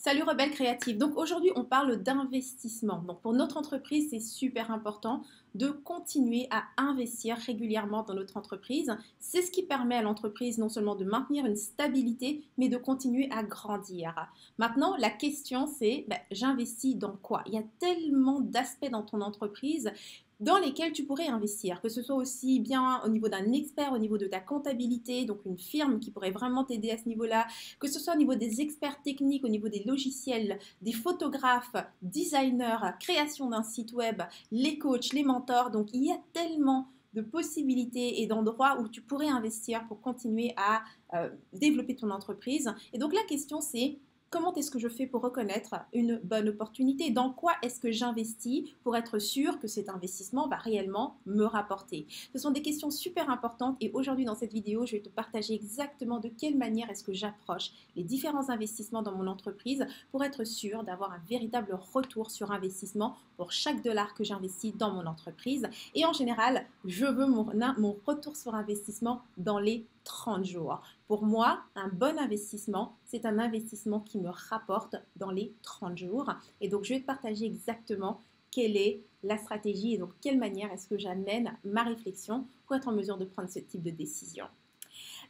Salut Rebelle Créative. Donc aujourd'hui, on parle d'investissement. Donc pour notre entreprise, c'est super important de continuer à investir régulièrement dans notre entreprise. C'est ce qui permet à l'entreprise non seulement de maintenir une stabilité, mais de continuer à grandir. Maintenant, la question c'est, j'investis dans quoi? Il y a tellement d'aspects dans ton entreprise dans lesquels tu pourrais investir, que ce soit aussi bien au niveau d'un expert, au niveau de ta comptabilité, donc une firme qui pourrait vraiment t'aider à ce niveau-là, que ce soit au niveau des experts techniques, au niveau des logiciels, des photographes, designers, création d'un site web, les coachs, les mentors. Donc il y a tellement de possibilités et d'endroits où tu pourrais investir pour continuer à développer ton entreprise. Et donc la question c'est comment est-ce que je fais pour reconnaître une bonne opportunité? Dans quoi est-ce que j'investis pour être sûr que cet investissement va réellement me rapporter? Ce sont des questions super importantes et aujourd'hui dans cette vidéo, je vais te partager exactement de quelle manière est-ce que j'approche les différents investissements dans mon entreprise pour être sûr d'avoir un véritable retour sur investissement pour chaque dollar que j'investis dans mon entreprise. Et en général, je veux mon retour sur investissement dans les 30 jours. Pour moi, un bon investissement, c'est un investissement qui me rapporte dans les 30 jours. Et donc, je vais te partager exactement quelle est la stratégie et donc quelle manière est-ce que j'amène ma réflexion pour être en mesure de prendre ce type de décision.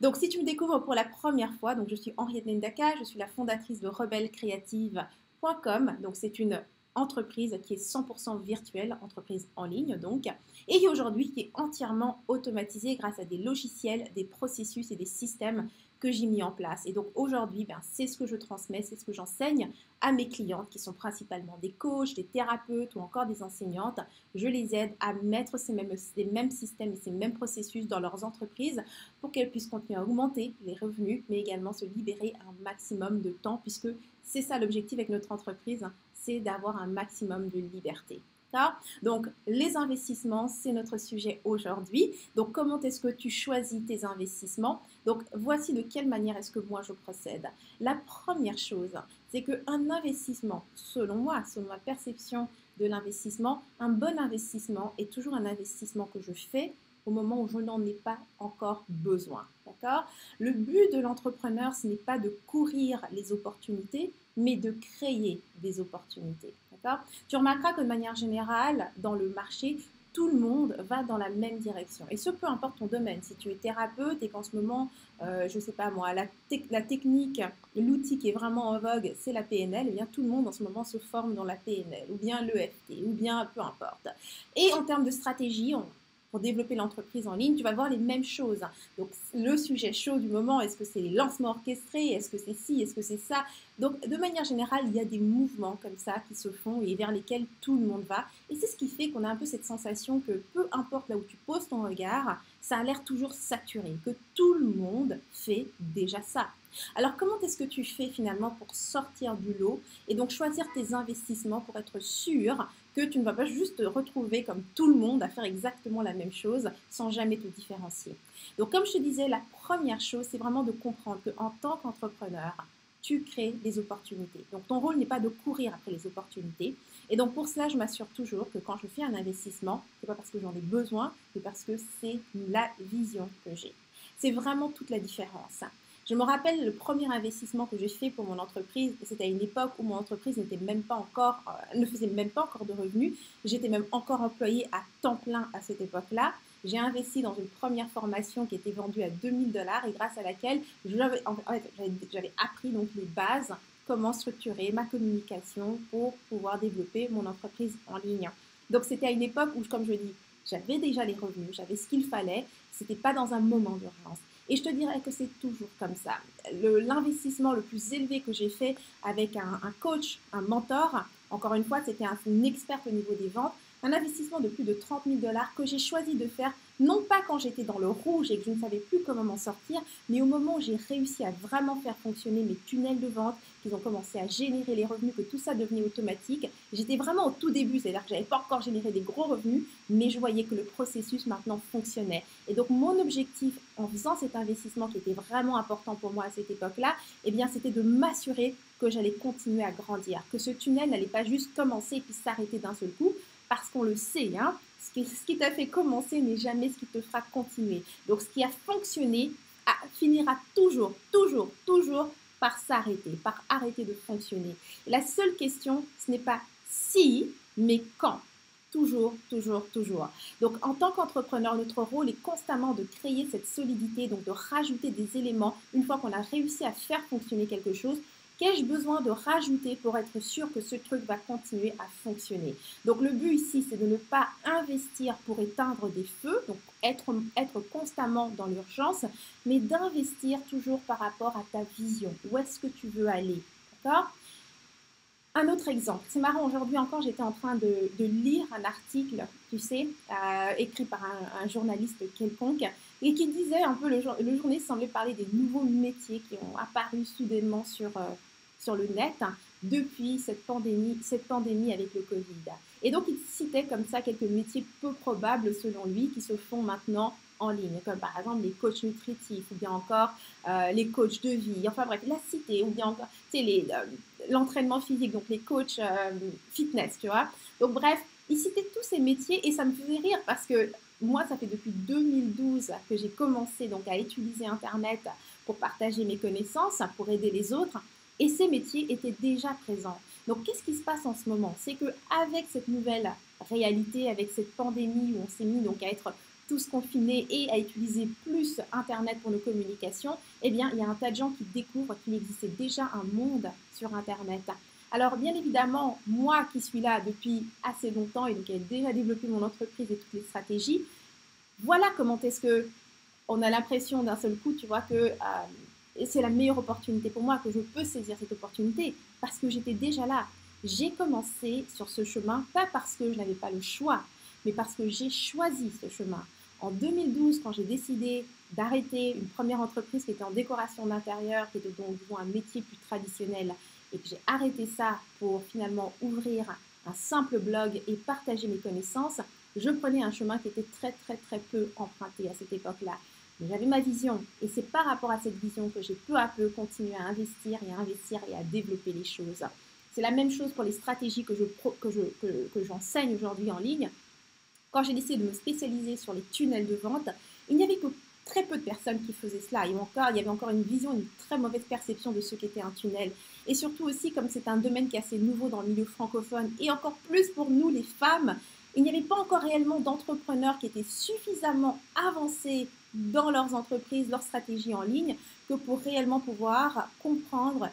Donc, si tu me découvres pour la première fois, donc je suis Henriette Ndaka, je suis la fondatrice de rebellecreative.com. Donc, c'est une entreprise qui est 100% virtuelle, entreprise en ligne donc, et qui aujourd'hui qui est entièrement automatisée grâce à des logiciels, des processus et des systèmes que j'ai mis en place. Et donc aujourd'hui, c'est ce que je transmets, c'est ce que j'enseigne à mes clientes qui sont principalement des coachs, des thérapeutes ou encore des enseignantes. Je les aide à mettre ces mêmes systèmes et ces mêmes processus dans leurs entreprises pour qu'elles puissent continuer à augmenter les revenus, mais également se libérer un maximum de temps puisque c'est ça l'objectif avec notre entreprise, c'est d'avoir un maximum de liberté. Donc, les investissements, c'est notre sujet aujourd'hui. Donc, comment est-ce que tu choisis tes investissements? Donc, voici de quelle manière est-ce que moi je procède. La première chose, c'est qu'un investissement, selon moi, selon ma perception de l'investissement, un bon investissement est toujours un investissement que je fais au moment où je n'en ai pas encore besoin. D'accord? Le but de l'entrepreneur, ce n'est pas de courir les opportunités, mais de créer des opportunités. D'accord? Tu remarqueras que de manière générale, dans le marché, tout le monde va dans la même direction. Et ce, peu importe ton domaine. Si tu es thérapeute et qu'en ce moment, je ne sais pas moi, la technique, l'outil qui est vraiment en vogue, c'est la PNL, eh bien tout le monde en ce moment se forme dans la PNL, ou bien l'EFT, ou bien peu importe. Et en termes de stratégie, pour développer l'entreprise en ligne, tu vas voir les mêmes choses. Donc, le sujet chaud du moment, est-ce que c'est les lancements orchestrés? Est-ce que c'est ci? Est-ce que c'est ça? Donc, de manière générale, il y a des mouvements comme ça qui se font et vers lesquels tout le monde va. Et c'est ce qui fait qu'on a un peu cette sensation que peu importe là où tu poses ton regard, ça a l'air toujours saturé, que tout le monde fait déjà ça. Alors, comment est-ce que tu fais finalement pour sortir du lot et donc choisir tes investissements pour être sûr que tu ne vas pas juste te retrouver comme tout le monde à faire exactement la même chose sans jamais te différencier. Donc, comme je te disais, la première chose, c'est vraiment de comprendre qu'en tant qu'entrepreneur, tu crées des opportunités. Donc, ton rôle n'est pas de courir après les opportunités. Et donc, pour cela, je m'assure toujours que quand je fais un investissement, ce n'est pas parce que j'en ai besoin, mais parce que c'est la vision que j'ai. C'est vraiment toute la différence. Je me rappelle le premier investissement que j'ai fait pour mon entreprise, c'était à une époque où mon entreprise n'était même pas encore, ne faisait même pas encore de revenus. J'étais même encore employée à temps plein à cette époque-là. J'ai investi dans une première formation qui était vendue à 2000 $ et grâce à laquelle j'avais appris donc les bases, comment structurer ma communication pour pouvoir développer mon entreprise en ligne. Donc c'était à une époque où, comme je dis, j'avais déjà les revenus, j'avais ce qu'il fallait, c'était pas dans un moment d'urgence. Et je te dirais que c'est toujours comme ça. L'investissement le plus élevé que j'ai fait avec un coach, un mentor, encore une fois, c'était un expert au niveau des ventes, un investissement de plus de 30 000 $ que j'ai choisi de faire, non pas quand j'étais dans le rouge et que je ne savais plus comment m'en sortir, mais au moment où j'ai réussi à vraiment faire fonctionner mes tunnels de vente, qu'ils ont commencé à générer les revenus, que tout ça devenait automatique. J'étais vraiment au tout début, c'est-à-dire que je n'avais pas encore généré des gros revenus, mais je voyais que le processus maintenant fonctionnait. Et donc mon objectif en faisant cet investissement qui était vraiment important pour moi à cette époque-là, eh bien c'était de m'assurer que j'allais continuer à grandir, que ce tunnel n'allait pas juste commencer et puis s'arrêter d'un seul coup, parce qu'on le sait, hein, ce qui t'a fait commencer n'est jamais ce qui te fera continuer. Donc ce qui a fonctionné finira toujours par s'arrêter, par arrêter de fonctionner. Et la seule question, ce n'est pas si, mais quand. Toujours, toujours, toujours. Donc, en tant qu'entrepreneur, notre rôle est constamment de créer cette solidité, donc de rajouter des éléments. Une fois qu'on a réussi à faire fonctionner quelque chose, qu'ai-je besoin de rajouter pour être sûr que ce truc va continuer à fonctionner? Donc, le but ici, c'est de ne pas investir pour éteindre des feux, donc être constamment dans l'urgence, mais d'investir toujours par rapport à ta vision. Où est-ce que tu veux aller? D'accord? Un autre exemple, c'est marrant, aujourd'hui encore, j'étais en train de lire un article, tu sais, écrit par un journaliste quelconque, et qui disait un peu, le journaliste semblait parler des nouveaux métiers qui ont apparu soudainement sur le net, hein, depuis cette pandémie avec le Covid. Et donc, il citait comme ça quelques métiers peu probables, selon lui, qui se font maintenant en ligne, comme par exemple les coachs nutritifs, ou bien encore les coachs de vie, enfin bref, la cité, ou bien encore, tu sais, l'entraînement physique, donc les coachs fitness, tu vois. Donc bref, il citait tous ces métiers et ça me faisait rire parce que moi, ça fait depuis 2012 que j'ai commencé donc à utiliser Internet pour partager mes connaissances, pour aider les autres, et ces métiers étaient déjà présents. Donc qu'est-ce qui se passe en ce moment? C'est qu'avec cette nouvelle réalité, avec cette pandémie où on s'est mis donc à être tous confinés et à utiliser plus Internet pour nos communications, eh bien, il y a un tas de gens qui découvrent qu'il existait déjà un monde sur Internet. Alors, bien évidemment, moi qui suis là depuis assez longtemps et donc qui ai déjà développé mon entreprise et toutes les stratégies, voilà comment est-ce que on a l'impression d'un seul coup, tu vois, que c'est la meilleure opportunité pour moi, que je peux saisir cette opportunité parce que j'étais déjà là. J'ai commencé sur ce chemin, pas parce que je n'avais pas le choix, mais parce que j'ai choisi ce chemin. En 2012, quand j'ai décidé d'arrêter une première entreprise qui était en décoration d'intérieur, qui était donc disons, un métier plus traditionnel, et que j'ai arrêté ça pour finalement ouvrir un simple blog et partager mes connaissances, je prenais un chemin qui était très très très peu emprunté à cette époque-là. Mais j'avais ma vision et c'est par rapport à cette vision que j'ai peu à peu continué à investir et à développer les choses. C'est la même chose pour les stratégies que j'enseigne aujourd'hui en ligne. Quand j'ai décidé de me spécialiser sur les tunnels de vente, il n'y avait que très peu de personnes qui faisaient cela. Et encore, il y avait encore une vision, une très mauvaise perception de ce qu'était un tunnel. Et surtout aussi, comme c'est un domaine qui est assez nouveau dans le milieu francophone, et encore plus pour nous les femmes, il n'y avait pas encore réellement d'entrepreneurs qui étaient suffisamment avancés dans leurs entreprises, leurs stratégies en ligne, que pour réellement pouvoir comprendre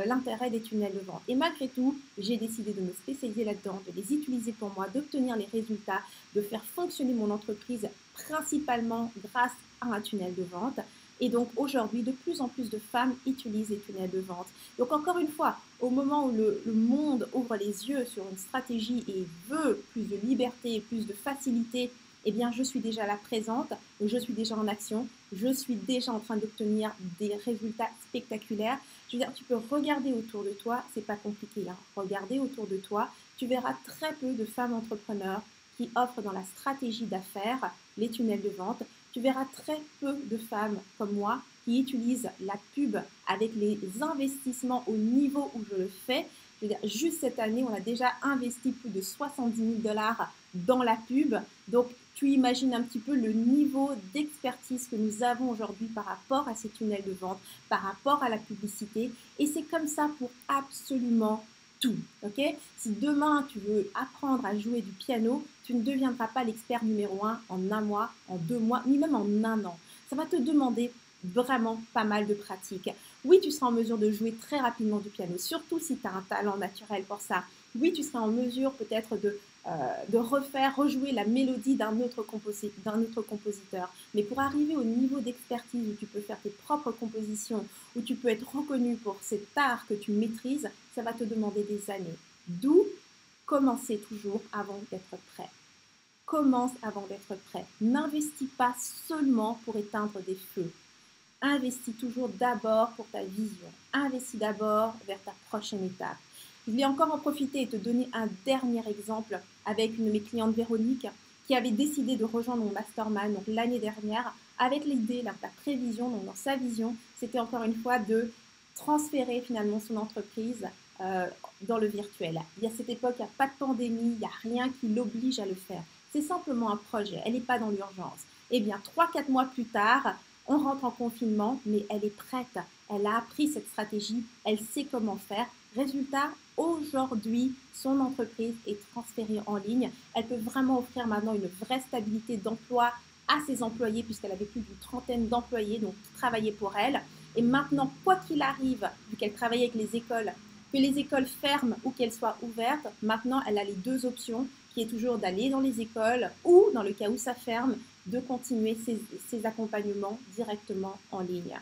l'intérêt des tunnels de vente. Et malgré tout, j'ai décidé de me spécialiser là-dedans, de les utiliser pour moi, d'obtenir les résultats, de faire fonctionner mon entreprise principalement grâce à un tunnel de vente. Et donc aujourd'hui, de plus en plus de femmes utilisent les tunnels de vente. Donc encore une fois, au moment où le monde ouvre les yeux sur une stratégie et veut plus de liberté et plus de facilité, eh bien je suis déjà là présente, je suis déjà en action, je suis déjà en train d'obtenir des résultats spectaculaires. Je veux dire, tu peux regarder autour de toi, c'est pas compliqué, hein. Regarder autour de toi, tu verras très peu de femmes entrepreneurs qui offrent dans la stratégie d'affaires les tunnels de vente. Tu verras très peu de femmes comme moi qui utilisent la pub avec les investissements au niveau où je le fais. Je veux dire, juste cette année, on a déjà investi plus de 70 000 $ dans la pub. Donc, tu imagines un petit peu le niveau d'expertise que nous avons aujourd'hui par rapport à ces tunnels de vente, par rapport à la publicité. Et c'est comme ça pour absolument tout. Okay? Si demain, tu veux apprendre à jouer du piano, tu ne deviendras pas l'expert numéro 1 en un mois, en 2 mois, ni même en un an. Ça va te demander vraiment pas mal de pratique. Oui, tu seras en mesure de jouer très rapidement du piano, surtout si tu as un talent naturel pour ça. Oui, tu seras en mesure peut-être de rejouer la mélodie d'un autre compositeur. Mais pour arriver au niveau d'expertise où tu peux faire tes propres compositions, où tu peux être reconnu pour cet art que tu maîtrises, ça va te demander des années. D'où commencer toujours avant d'être prêt. Commence avant d'être prêt. N'investis pas seulement pour éteindre des feux. Investis toujours d'abord pour ta vision. Investis d'abord vers ta prochaine étape. Je vais encore en profiter et te donner un dernier exemple avec une de mes clientes, Véronique, qui avait décidé de rejoindre mon mastermind donc l'année dernière avec l'idée, la prévision, donc dans sa vision, c'était encore une fois de transférer finalement son entreprise dans le virtuel. Il y a cette époque, il n'y a pas de pandémie, il n'y a rien qui l'oblige à le faire. C'est simplement un projet, elle n'est pas dans l'urgence. Eh bien, 3-4 mois plus tard, On rentre en confinement, mais elle est prête. Elle a appris cette stratégie, elle sait comment faire. Résultat, aujourd'hui, son entreprise est transférée en ligne. Elle peut vraiment offrir maintenant une vraie stabilité d'emploi à ses employés, puisqu'elle avait plus d'une trentaine d'employés donc qui travaillaient pour elle. Et maintenant, quoi qu'il arrive, vu qu'elle travaille avec les écoles, que les écoles ferment ou qu'elles soient ouvertes, maintenant elle a les deux options, qui est toujours d'aller dans les écoles ou, dans le cas où ça ferme, de continuer ses accompagnements directement en ligne.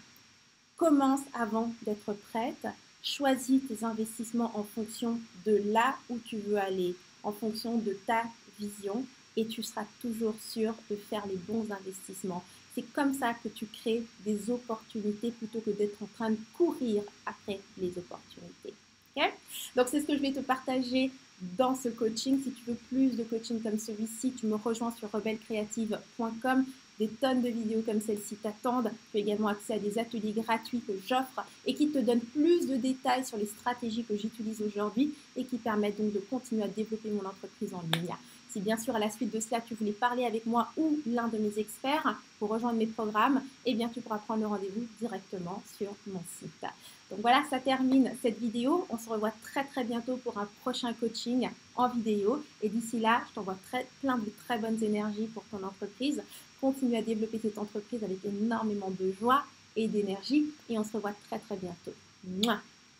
Commence avant d'être prête. Choisis tes investissements en fonction de là où tu veux aller, en fonction de ta vision, et tu seras toujours sûr de faire les bons investissements. C'est comme ça que tu crées des opportunités plutôt que d'être en train de courir après les opportunités. Okay? Donc, c'est ce que je vais te partager dans ce coaching. Si tu veux plus de coaching comme celui-ci, tu me rejoins sur rebellecreative.com. Des tonnes de vidéos comme celle-ci t'attendent. Tu as également accès à des ateliers gratuits que j'offre et qui te donnent plus de détails sur les stratégies que j'utilise aujourd'hui et qui permettent donc de continuer à développer mon entreprise en ligne. Si bien sûr à la suite de cela tu voulais parler avec moi ou l'un de mes experts pour rejoindre mes programmes, eh bien tu pourras prendre le rendez-vous directement sur mon site. Donc voilà, ça termine cette vidéo. On se revoit très très bientôt pour un prochain coaching en vidéo. Et d'ici là, je t'envoie plein de très bonnes énergies pour ton entreprise. Continue à développer cette entreprise avec énormément de joie et d'énergie. Et on se revoit très très bientôt. Mouah.